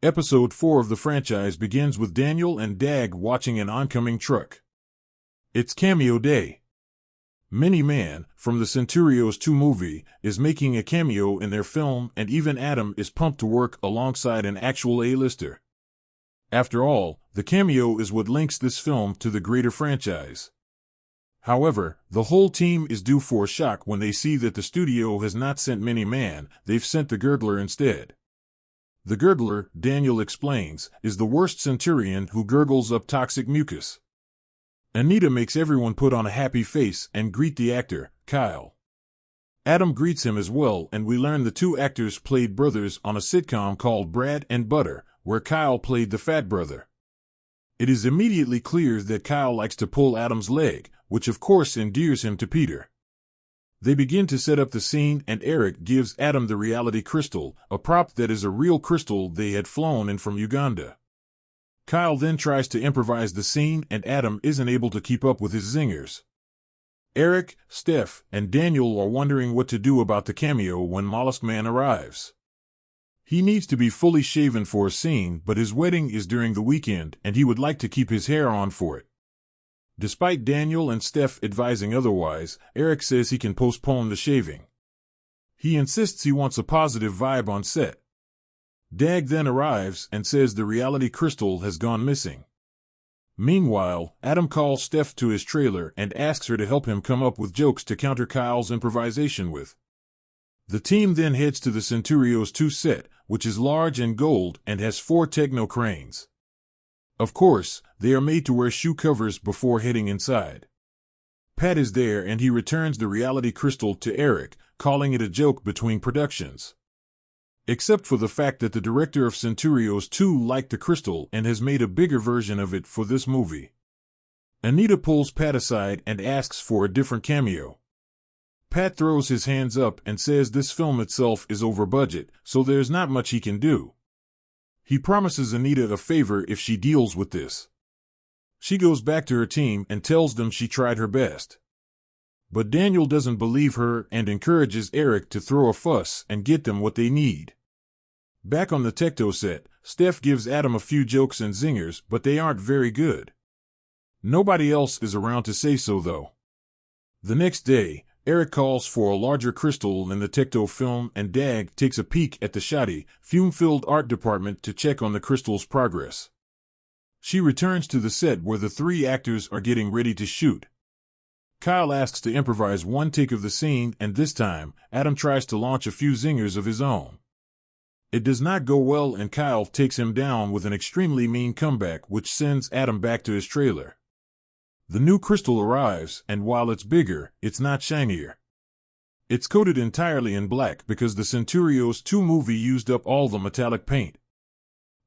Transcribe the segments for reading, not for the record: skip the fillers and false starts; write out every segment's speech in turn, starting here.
Episode 4 of the franchise begins with Daniel and Dag watching an oncoming truck. It's cameo day. Mini-Man, from the Centurios 2 movie, is making a cameo in their film, and even Adam is pumped to work alongside an actual A-lister. After all, the cameo is what links this film to the greater franchise. However, the whole team is due for a shock when they see that the studio has not sent Mini-Man, they've sent the Gurgler instead. The Gurgler, Daniel explains, is the worst Centurion who gurgles up toxic mucus. Anita makes everyone put on a happy face and greet the actor, Kyle. Adam greets him as well, and we learn the two actors played brothers on a sitcom called Brad and Butter, where Kyle played the fat brother. It is immediately clear that Kyle likes to pull Adam's leg, which of course endears him to Peter. They begin to set up the scene, and Eric gives Adam the reality crystal, a prop that is a real crystal they had flown in from Uganda. Kyle then tries to improvise the scene, and Adam isn't able to keep up with his zingers. Eric, Steph, and Daniel are wondering what to do about the cameo when Mollusk Man arrives. He needs to be fully shaven for a scene, but his wedding is during the weekend, and he would like to keep his hair on for it. Despite Daniel and Steph advising otherwise, Eric says he can postpone the shaving. He insists he wants a positive vibe on set. Dag then arrives and says the reality crystal has gone missing. Meanwhile, Adam calls Steph to his trailer and asks her to help him come up with jokes to counter Kyle's improvisation with. The team then heads to the Centurios 2 set, which is large and gold and has 4 techno cranes. Of course, they are made to wear shoe covers before heading inside. Pat is there and he returns the reality crystal to Eric, calling it a joke between productions. Except for the fact that the director of Centurios 2 liked the crystal and has made a bigger version of it for this movie. Anita pulls Pat aside and asks for a different cameo. Pat throws his hands up and says this film itself is over budget, so there's not much he can do. He promises Anita a favor if she deals with this. She goes back to her team and tells them she tried her best. But Daniel doesn't believe her and encourages Eric to throw a fuss and get them what they need. Back on the Tecto set, Steph gives Adam a few jokes and zingers, but they aren't very good. Nobody else is around to say so though. The next day, Eric calls for a larger crystal in the Tecto film, and Dag takes a peek at the shoddy, fume-filled art department to check on the crystal's progress. She returns to the set where the 3 actors are getting ready to shoot. Kyle asks to improvise one take of the scene, and this time, Adam tries to launch a few zingers of his own. It does not go well, and Kyle takes him down with an extremely mean comeback which sends Adam back to his trailer. The new crystal arrives, and while it's bigger, it's not shinier. It's coated entirely in black because the Centurios 2 movie used up all the metallic paint.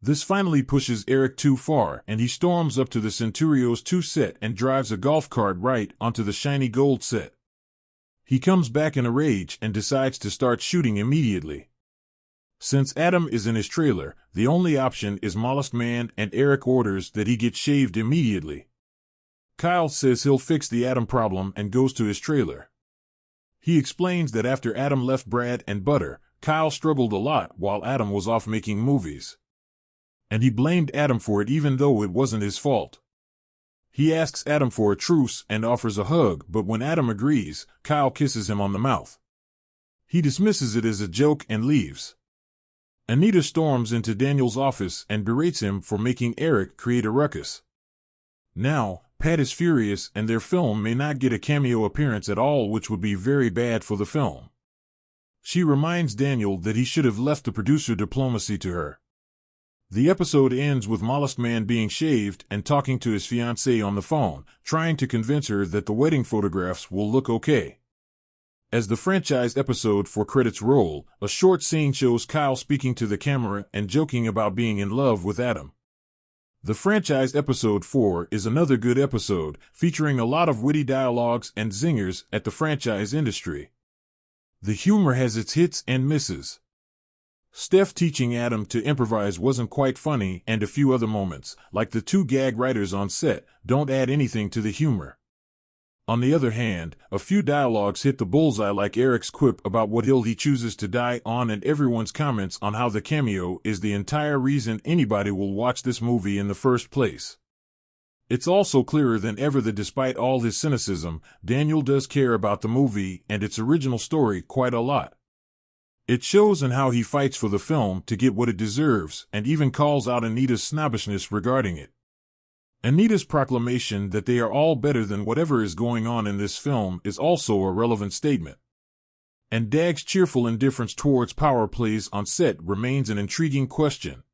This finally pushes Eric too far, and he storms up to the Centurios 2 set and drives a golf cart right onto the shiny gold set. He comes back in a rage and decides to start shooting immediately. Since Adam is in his trailer, the only option is Mollusk Man, and Eric orders that he get shaved immediately. Kyle says he'll fix the Adam problem and goes to his trailer. He explains that after Adam left Brad and Butter, Kyle struggled a lot while Adam was off making movies. And he blamed Adam for it even though it wasn't his fault. He asks Adam for a truce and offers a hug, but when Adam agrees, Kyle kisses him on the mouth. He dismisses it as a joke and leaves. Anita storms into Daniel's office and berates him for making Eric create a ruckus. Now, Pat is furious, and their film may not get a cameo appearance at all, which would be very bad for the film. She reminds Daniel that he should have left the producer diplomacy to her. The episode ends with Mollusk Man being shaved and talking to his fiancée on the phone, trying to convince her that the wedding photographs will look okay. As the franchise episode for credits roll, a short scene shows Kyle speaking to the camera and joking about being in love with Adam. The franchise episode 4 is another good episode, featuring a lot of witty dialogues and zingers at the franchise industry. The humor has its hits and misses. Steph teaching Adam to improvise wasn't quite funny, and a few other moments, like the 2 gag writers on set, don't add anything to the humor. On the other hand, a few dialogues hit the bullseye, like Eric's quip about what hill he chooses to die on and everyone's comments on how the cameo is the entire reason anybody will watch this movie in the first place. It's also clearer than ever that despite all his cynicism, Daniel does care about the movie and its original story quite a lot. It shows in how he fights for the film to get what it deserves and even calls out Anita's snobbishness regarding it. Anita's proclamation that they are all better than whatever is going on in this film is also a relevant statement. And Dag's cheerful indifference towards power plays on set remains an intriguing question.